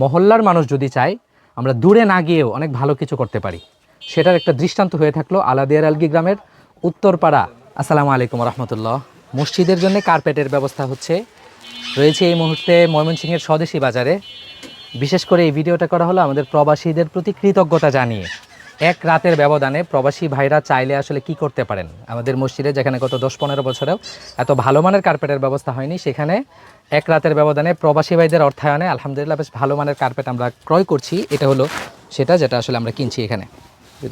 মহল্লার মানুষ যদি চায় আমরা দূরে না গিয়েও অনেক ভালো কিছু করতে পারি, সেটার একটা দৃষ্টান্ত হয়ে থাকলো আলাদিয়ার আলগি গ্রামের উত্তরপাড়া। আসসালামু আলাইকুম রহমতুল্লাহ। মসজিদের জন্য কার্পেটের ব্যবস্থা রয়েছে এই মুহূর্তে ময়মনসিংহের স্বদেশী বাজারে। বিশেষ করে এই ভিডিওটা করা হলো আমাদের প্রবাসীদের প্রতি কৃতজ্ঞতা জানিয়ে। এক রাতের ব্যবধানে প্রবাসী ভাইরা চাইলে আসলে কি করতে পারেন। আমাদের মসজিদে যেখানে গত 10-15 বছরেও এত ভালো মানের কার্পেটের ব্যবস্থা হয়নি, সেখানে এক রাতের ব্যবধানে প্রবাসী ভাইদের অর্থায়নে আলহামদুলিল্লাহ বেশ ভালো মানের কার্পেট আমরা ক্রয় করছি। এটা হলো সেটা যেটা আসলে আমরা কিনছি। এখানে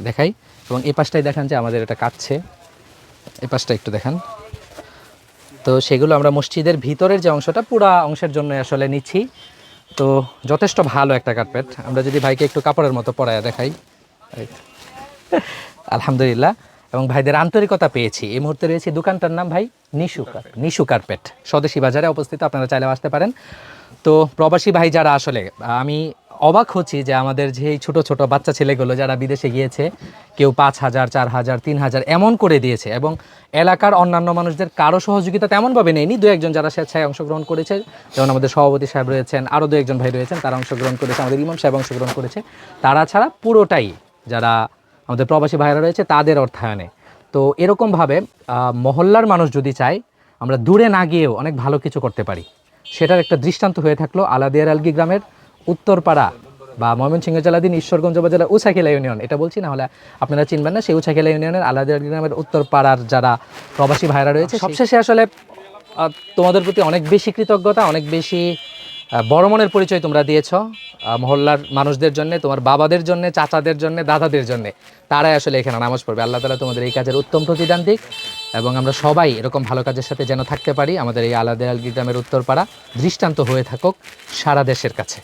দেখাই, এবং এই পাশটাই দেখান যে আমাদের এটা কাটছে, এই পাশটা একটু দেখান। তো সেগুলো আমরা মসজিদের ভিতরের যে অংশটা পুরা অংশের জন্য আসলে নিচ্ছি। তো যথেষ্ট ভালো একটা কার্পেট। আমরা যদি ভাইকে একটু কাপড়ের মতো পরায় দেখাই, আলহামদুলিল্লাহ, এবং ভাইদের আন্তরিকতা পেয়েছি। এই মুহূর্তে রয়েছে দোকানটার নাম ভাই নিশু কার্পেট, স্বদেশী বাজারে অবস্থিত। আপনারা চাইলে আসতে পারেন। তো প্রবাসী ভাই যারা আসলে, আমি অবাক হচ্ছি যে আমাদের যে ছোট ছোট বাচ্চা ছেলেগুলো যারা বিদেশে গিয়েছে, কেউ 5,000, 4,000, 3,000 এমন করে দিয়েছে, এবং এলাকার অন্যান্য মানুষদের কারো সহযোগিতা তেমনভাবে নেয়নি। 2-1 যারা স্বেচ্ছায় অংশগ্রহণ করেছে, যেমন আমাদের সভাপতি সাহেব রয়েছেন, আরও 2-1 ভাই রয়েছেন, তারা অংশগ্রহণ করেছে, আমাদের ইমাম সাহেব অংশগ্রহণ করেছে। তারা ছাড়া পুরোটাই যারা আমাদের প্রবাসী ভাইরা রয়েছে তাদের অর্থায়নে। তো এরকমভাবে মহল্লার মানুষ যদি চায় আমরা দূরে না গিয়েও অনেক ভালো কিছু করতে পারি, সেটার একটা দৃষ্টান্ত হয়ে থাকলো আলাদিয়ার আলগি গ্রামের উত্তরপাড়া বা ময়মনসিংহ জেলাধীন ঈশ্বরগঞ্জ উপজেলার উছাখিলা ইউনিয়ন। এটা বলছি না হলে আপনারা চিনবেন না। সেই উছাখিলা ইউনিয়নের আলাদিয়ার আলগি গ্রামের উত্তরপাড়ার যারা প্রবাসী ভাইরা রয়েছে, সবশেষে আসলে তোমাদের প্রতি অনেক বেশি কৃতজ্ঞতা, অনেক বেশি বড় মনের পরিচয় তোমরা দিয়েছ মহল্লার মানুষদের জন্য, তোমার বাবাদের জন্য, চাচাদের জন্য, দাদাদের জন্য। তারাই আসলে এখানে নামাজ পড়বে। আল্লাহ তাআলা তোমাদের এই কাজের উত্তম প্রতিদান দিক, এবং আমরা সবাই এরকম ভালো কাজের সাথে যেন থাকতে পারি। আমাদের এই আলাদিয়ার আলগি গ্রামের উত্তরপাড়া দৃষ্টান্ত হয়ে থাকুক সারা দেশের কাছে।